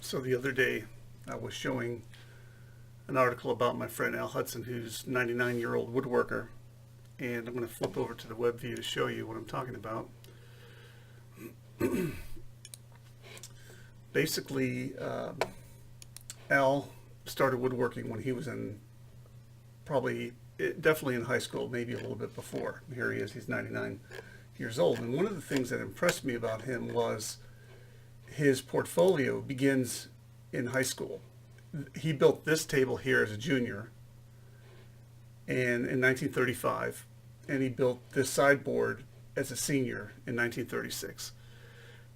So the other day I was showing an article about my friend Al Hudson, who's 99-year-old woodworker, and I'm going to flip over to the web view to show you what I'm talking about. Basically, Al started woodworking when he was in definitely in high school, maybe a little bit before. Here he is, he's 99 years old. And one of the things that impressed me about him was his portfolio begins in high school. He built this table here as a junior and in 1935, and he built this sideboard as a senior in 1936.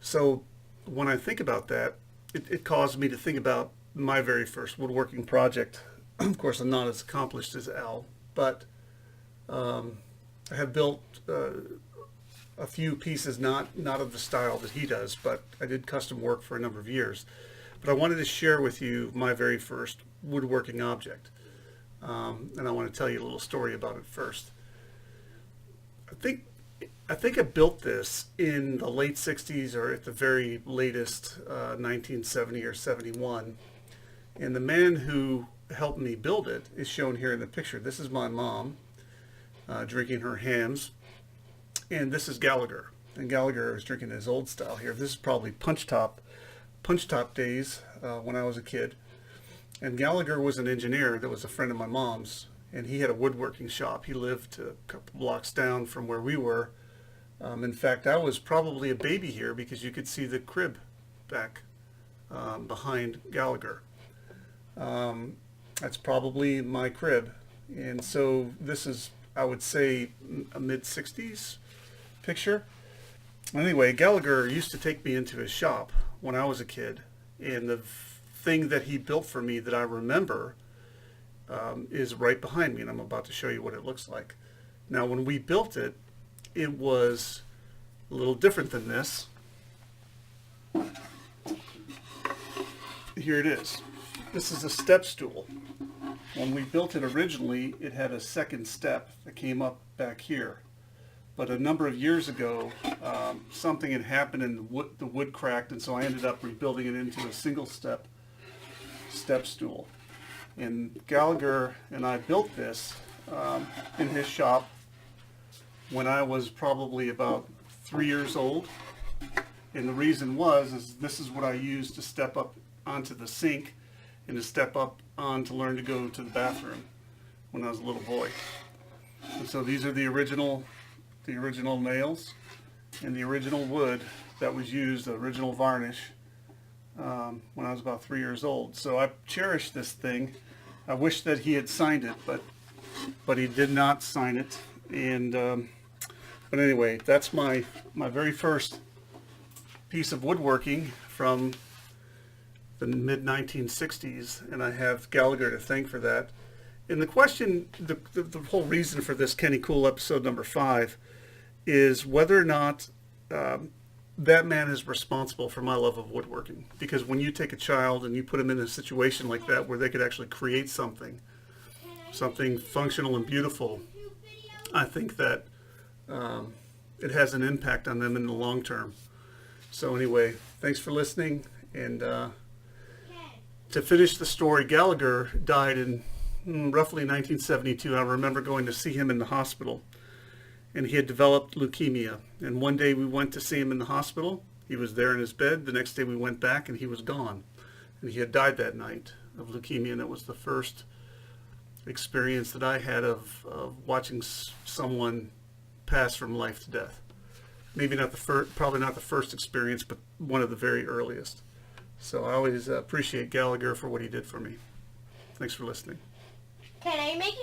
So when I think about that, it caused me to think about my very first woodworking project. Of course, I'm not as accomplished as Al, but I have built a few pieces, not of the style that he does, but I did custom work for a number of years. But I wanted to share with you my very first woodworking object, and I want to tell you a little story about it first. I think I built this in the late 60s or at the very latest 1970 or 71, and the man who helped me build it is shown here in the picture. This is my mom drinking her hams, and this is Gallagher, and Gallagher is drinking his old style here. This is probably punch top days when I was a kid, and Gallagher was an engineer that was a friend of my mom's, and he had a woodworking shop. He lived a couple blocks down from where we were. In fact, I was probably a baby here because you could see the crib back behind Gallagher. That's probably my crib, and so this is, I would say, a mid-60s picture. Anyway, Gallagher used to take me into his shop when I was a kid, and the thing that he built for me that I remember is right behind me, and I'm about to show you what it looks like. Now, when we built it, it was a little different than this. Here it is. This is a step stool. When we built it originally, it had a second step that came up back here. But a number of years ago, something had happened and the wood cracked, and so I ended up rebuilding it into a single step stool. And Gallagher and I built this in his shop when I was probably about 3 years old. And the reason is this is what I used to step up onto the sink and to step up on to learn to go to the bathroom when I was a little boy. And so these are the original nails and the original wood that was used, the original varnish, when I was about 3 years old. So I cherish this thing. I wish that he had signed it, but he did not sign it. And but anyway, that's my very first piece of woodworking from the mid-1960s, and I have Gallagher to thank for that. And the question, the whole reason for this Kenny Cool episode number 5 is whether or not that man is responsible for my love of woodworking. Because when you take a child and you put them in a situation like that where they could actually create something functional and beautiful, I think that it has an impact on them in the long term. So anyway, thanks for listening. And to finish the story, Gallagher died in roughly 1972. I remember going to see him in the hospital, and he had developed leukemia. And one day we went to see him in the hospital. He was there in his bed. The next day we went back, and he was gone. And he had died that night of leukemia, and that was the first experience that I had of watching someone pass from life to death. Maybe not the first, probably not the first experience, but one of the very earliest. So I always appreciate Gallagher for what he did for me. Thanks for listening. Can I make